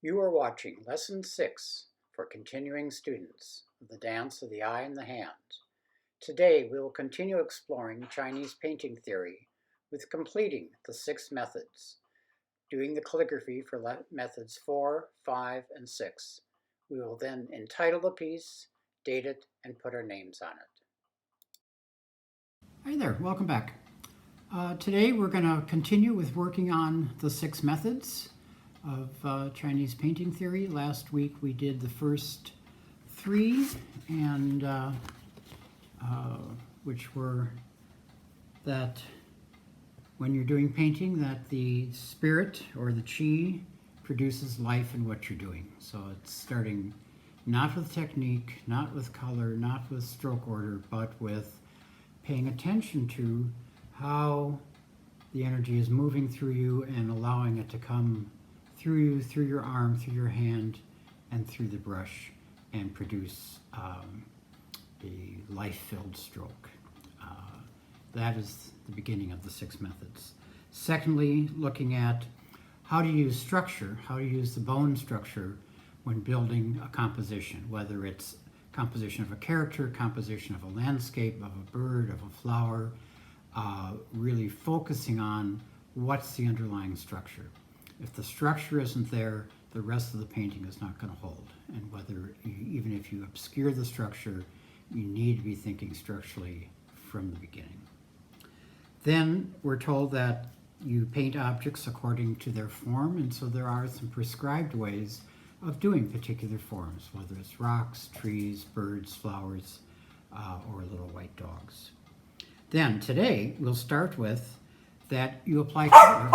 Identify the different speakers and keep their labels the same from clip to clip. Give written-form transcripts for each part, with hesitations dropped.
Speaker 1: You are watching Lesson 6 for continuing students of the Dance of the Eye and the Hand. Today we will continue exploring Chinese painting theory with completing the 6 methods, doing the calligraphy for methods 4, 5, and 6. We will then entitle the piece, date it, and put our names on it.
Speaker 2: Hi there, welcome back. Today we're going to continue with working on the 6 methods of Chinese painting theory. Last week we did the first 3, and which were that when you're doing painting, that the spirit or the qi produces life in what you're doing. So it's starting not with technique, not with color, not with stroke order, but with paying attention to how the energy is moving through you and allowing it to come through you, through your arm, through your hand, and through the brush, and produce a life-filled stroke. That is the beginning of the 6 methods. Secondly, looking at how to use structure, how to use the bone structure when building a composition, whether it's composition of a character, composition of a landscape, of a bird, of a flower, really focusing on what's the underlying structure. If the structure isn't there, the rest of the painting is not going to hold. And even if you obscure the structure, you need to be thinking structurally from the beginning. Then we're told that you paint objects according to their form, and so there are some prescribed ways of doing particular forms, whether it's rocks, trees, birds, flowers, or little white dogs. Then today we'll start with that you apply color.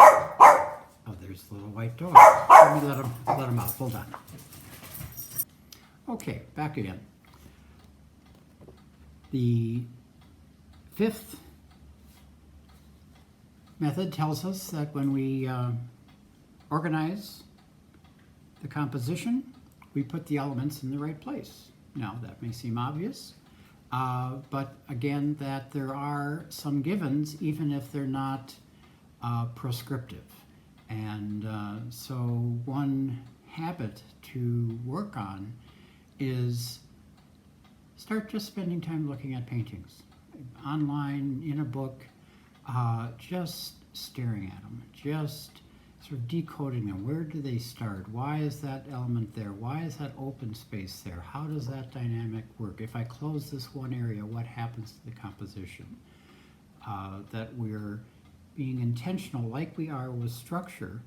Speaker 2: Oh, there's the little white dog. Let me let him out. Hold on. Okay, back again. The 5th method tells us that when we organize the composition, we put the elements in the right place. Now, that may seem obvious, but again, that there are some givens, even if they're not prescriptive. And so one habit to work on is start just spending time looking at paintings, online, in a book, just staring at them, just sort of decoding them. Where do they start? Why is that element there? Why is that open space there? How does that dynamic work? If I close this one area, what happens to the composition? That we're being intentional, like we are with structure,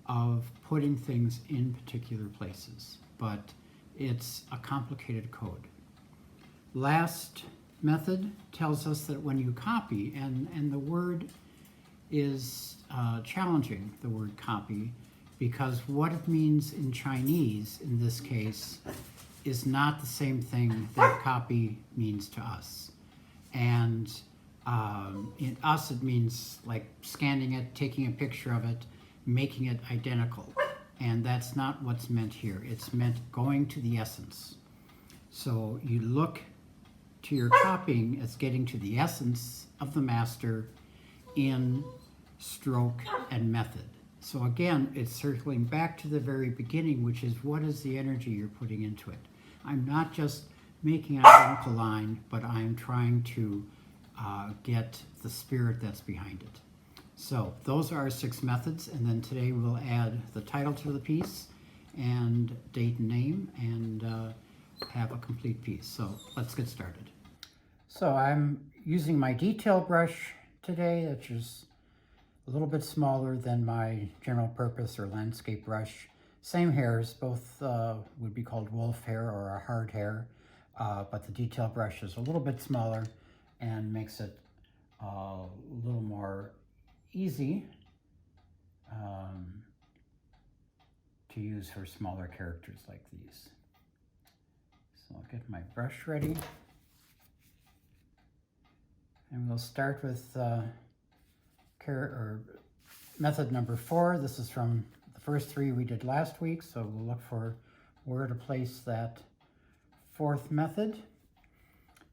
Speaker 2: of putting things in particular places. But it's a complicated code. Last method tells us that when you copy, and the word is challenging, the word copy, because what it means in Chinese, in this case, is not the same thing that copy means to us. And in us, it means like scanning it, taking a picture of it, making it identical. And that's not what's meant here. It's meant going to the essence. So you look to your copying as getting to the essence of the master in stroke and method. So again, it's circling back to the very beginning, which is what is the energy you're putting into it. I'm not just making an identical line, but I'm trying to get the spirit that's behind it. So those are our 6 methods, and then today we'll add the title to the piece and date and name, and have a complete piece. So let's get started. So I'm using my detail brush today, which is a little bit smaller than my general purpose or landscape brush. Same hairs, both would be called wolf hair or a hard hair, but the detail brush is a little bit smaller and makes it a little more easy to use for smaller characters like these. So I'll get my brush ready. And we'll start with method number 4. This is from the first 3 we did last week, so we'll look for where to place that 4th method.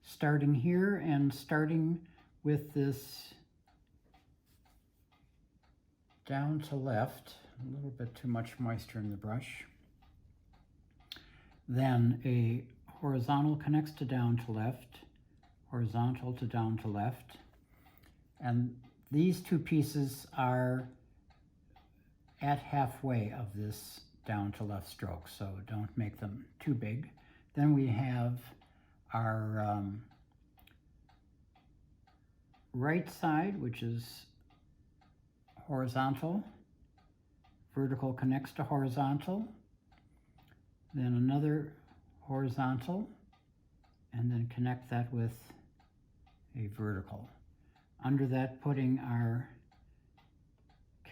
Speaker 2: Starting here and starting with this down to left, a little bit too much moisture in the brush. Then a horizontal connects to down to left, horizontal to down to left. And these two pieces are at halfway of this down to left stroke, so don't make them too big. Then we have our right side, which is horizontal. Vertical connects to horizontal. Then another horizontal, and then connect that with a vertical. Under that, putting our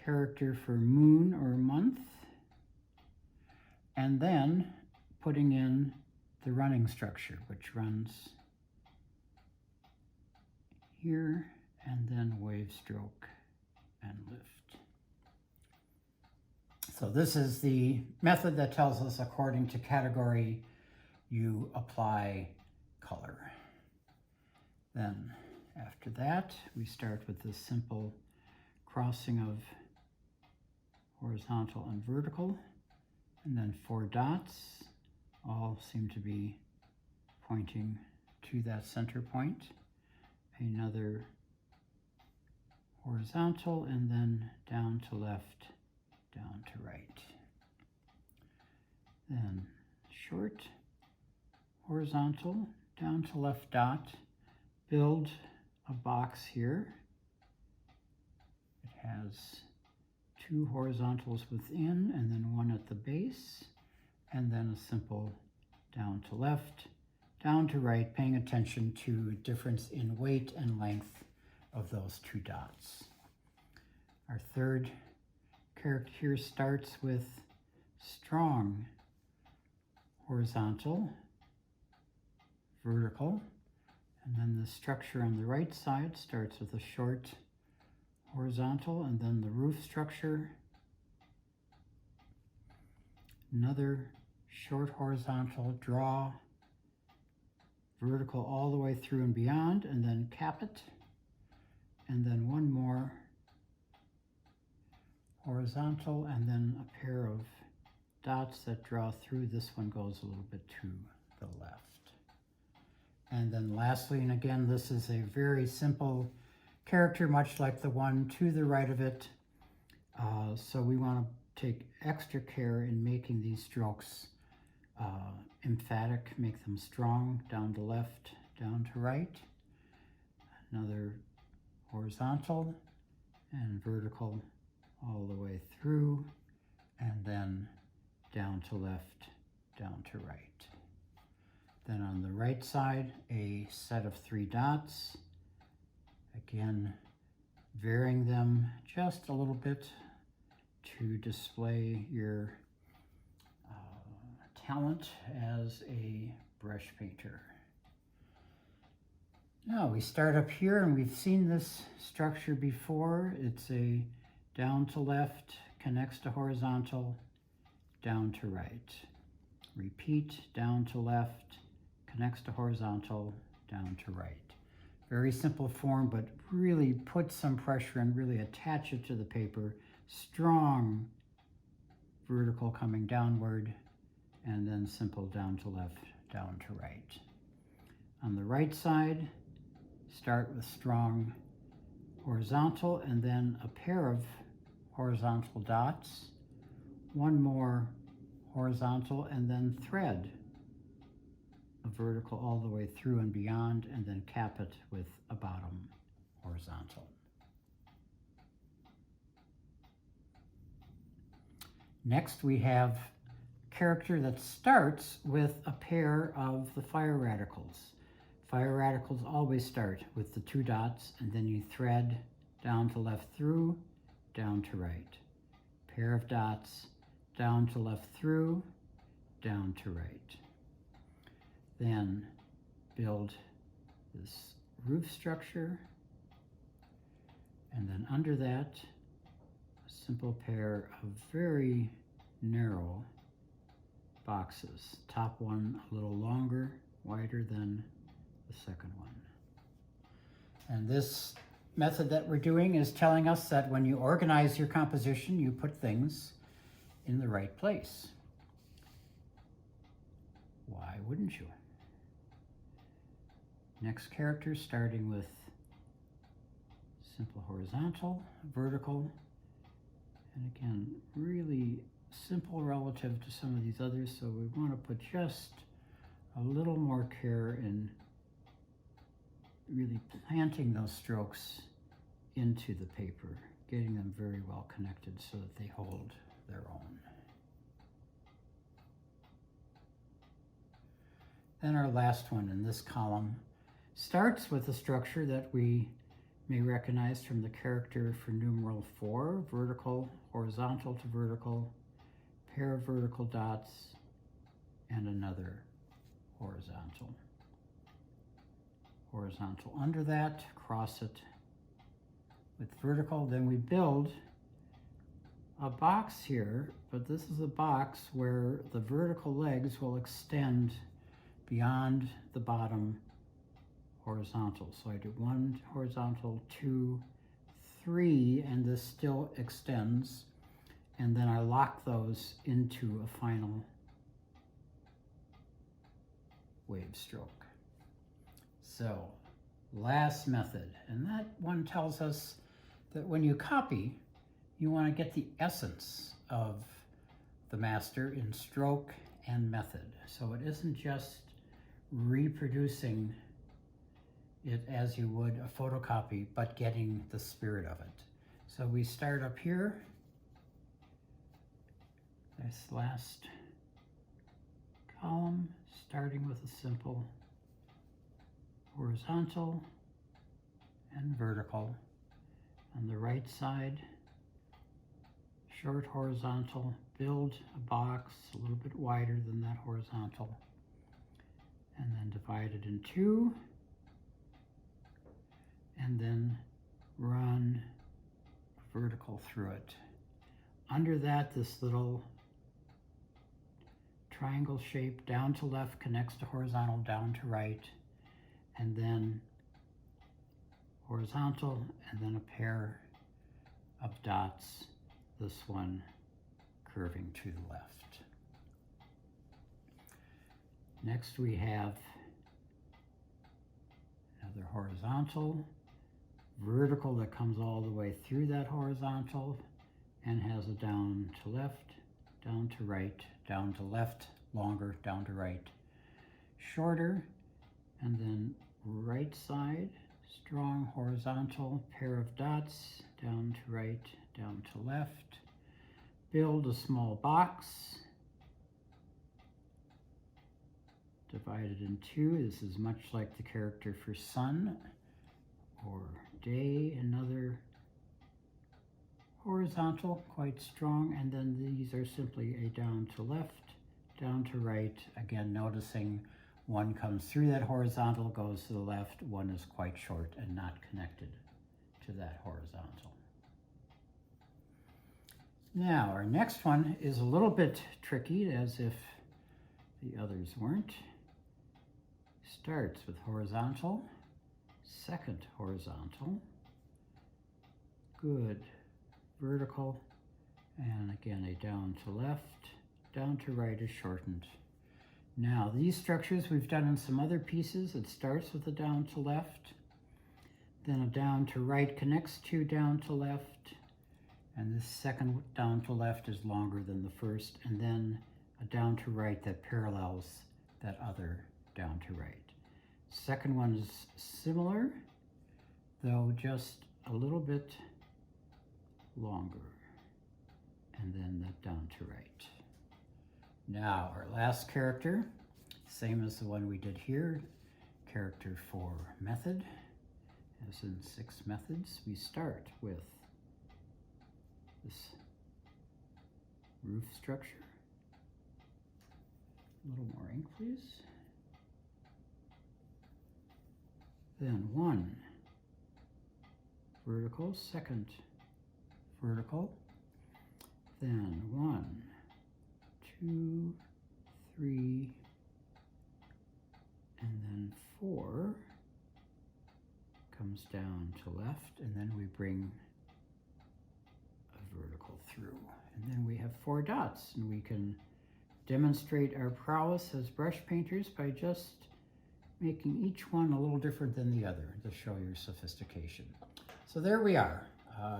Speaker 2: character for moon or month, and then putting in the running structure, which runs here, and then wave stroke and lift. So this is the method that tells us according to category you apply color. Then after that, we start with this simple crossing of horizontal and vertical, and then 4 dots all seem to be pointing to that center point. Another horizontal, and then down to left, down to right. Then short, horizontal, down to left dot, build a box here. It has 2 horizontals within, and then 1 at the base, and then a simple down to left, down to right, paying attention to difference in weight and length of those 2 dots. Our third character here starts with strong horizontal, vertical, and then the structure on the right side starts with a short horizontal, and then the roof structure, another short horizontal, draw vertical all the way through and beyond, and then cap it, and then 1 more horizontal, and then a pair of dots that draw through. This one goes a little bit to the left. And then lastly, and again, this is a very simple character, much like the one to the right of it. So we want to take extra care in making these strokes emphatic, make them strong, down to left, down to right. Another horizontal and vertical all the way through, and then down to left, down to right. Then on the right side, a set of 3 dots. Again, varying them just a little bit to display your talent as a brush painter. Now we start up here, and we've seen this structure before. It's a down to left, connects to horizontal, down to right. Repeat, down to left, connects to horizontal, down to right. Very simple form, but really put some pressure and really attach it to the paper. Strong vertical coming downward, and then simple down to left, down to right. On the right side, start with strong horizontal, and then a pair of horizontal dots, 1 more horizontal, and then thread a vertical all the way through and beyond, and then cap it with a bottom horizontal. Next, we have character that starts with a pair of the fire radicals. Fire radicals always start with the 2 dots, and then you thread down to left through, down to right. Pair of dots, down to left through, down to right. Then build this roof structure, and then under that, a simple pair of very narrow boxes. Top one a little longer, wider than the second one. And this method that we're doing is telling us that when you organize your composition, you put things in the right place. Why wouldn't you? Next character, starting with simple horizontal, vertical, and again, really simple relative to some of these others, so we want to put just a little more care in really planting those strokes into the paper, getting them very well connected so that they hold their own. Then our last one in this column starts with a structure that we may recognize from the character for numeral 4, vertical, horizontal to vertical, pair of vertical dots, and another horizontal. Horizontal under that, cross it with vertical. Then we build a box here, but this is a box where the vertical legs will extend beyond the bottom horizontal. So I do 1 horizontal, 2, 3, and this still extends. And then I lock those into a final wave stroke. So, last method, and that one tells us that when you copy, you want to get the essence of the master in stroke and method. So it isn't just reproducing it as you would a photocopy, but getting the spirit of it. So we start up here, this last column, starting with a simple horizontal and vertical. On the right side, short horizontal, build a box a little bit wider than that horizontal, and then divide it in 2, and then run vertical through it. Under that, this little triangle shape down to left connects to horizontal, down to right, and then horizontal, and then a pair of dots, this one curving to the left. Next we have another horizontal, vertical that comes all the way through that horizontal and has a down to left, down to right, down to left, longer, down to right, shorter, and then right side, strong horizontal, pair of dots, down to right, down to left, build a small box, divided in 2. This is much like the character for sun or day, another horizontal, quite strong, and then these are simply a down to left, down to right, again noticing one comes through that horizontal, goes to the left, one is quite short and not connected to that horizontal. Now our next one is a little bit tricky, as if the others weren't. Starts with horizontal, second horizontal, good, vertical, and again a down to left, down to right is shortened. Now these structures we've done in some other pieces. It starts with a down to left, then a down to right connects to down to left, and this second down to left is longer than the first, and then a down to right that parallels that other down to right. Second one is similar, though just a little bit longer, and then that down to right. Now our last character, same as the one we did here, character for method. As in 6 methods, we start with this roof structure. A little more ink, please. Then 1 vertical, second vertical, then 1, 2, 3, and then 4 comes down to left, and then we bring a vertical through. And then we have 4 dots, and we can demonstrate our prowess as brush painters by just making each one a little different than the other to show your sophistication. So there we are.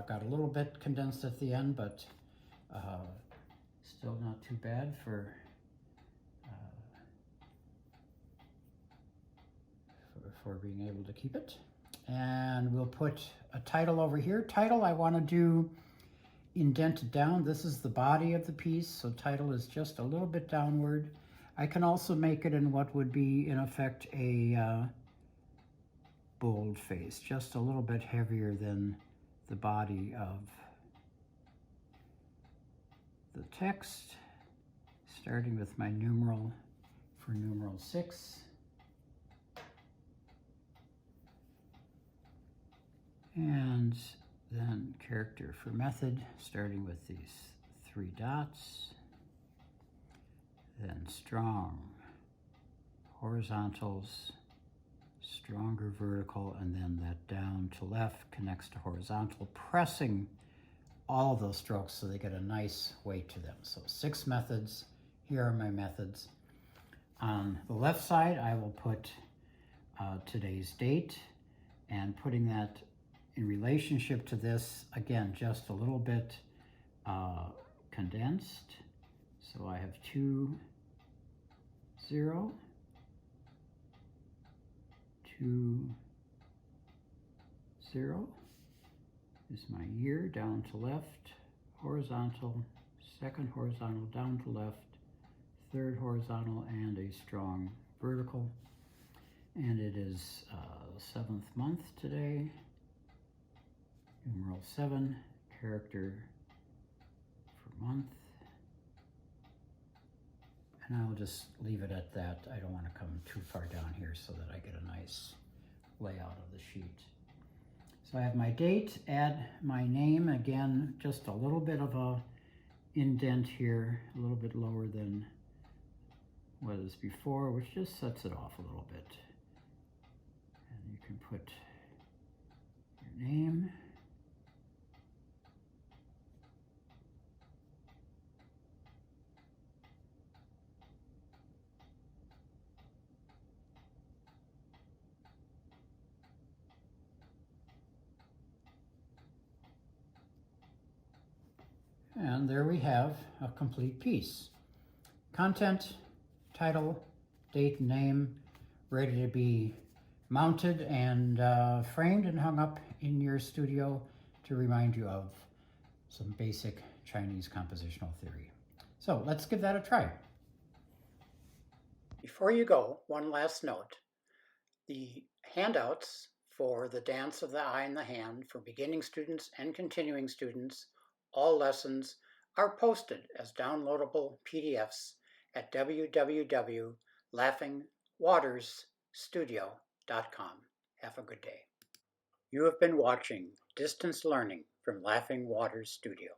Speaker 2: Got a little bit condensed at the end, but still not too bad for being able to keep it. And we'll put a title over here. Title I want to do indented down. This is the body of the piece, so title is just a little bit downward. I can also make it in what would be, in effect, a boldface, just a little bit heavier than the body of the text, starting with my numeral for numeral 6. And then character for method, starting with these 3 dots. Then strong horizontals, stronger vertical, and then that down to left connects to horizontal, pressing all of those strokes so they get a nice weight to them. So 6 methods. Here are my methods. On the left side, I will put today's date, and putting that in relationship to this, again, just a little bit condensed. So I have 2, 0, 2, 0 is my year, down to left, horizontal, second horizontal, down to left, third horizontal, and a strong vertical. And it is 7th month today, numeral 7, character for month. And I'll just leave it at that. I don't want to come too far down here so that I get a nice layout of the sheet. So I have my date, add my name, again, just a little bit of a indent here, a little bit lower than what is before, which just sets it off a little bit. And you can put your name. And there we have a complete piece. Content, title, date, name, ready to be mounted and framed and hung up in your studio to remind you of some basic Chinese compositional theory. So let's give that a try.
Speaker 1: Before you go, one last note. The handouts for the Dance of the Eye and the Hand for beginning students and continuing students, all lessons, are posted as downloadable PDFs at www.laughingwatersstudio.com. Have a good day. You have been watching Distance Learning from Laughing Waters Studio.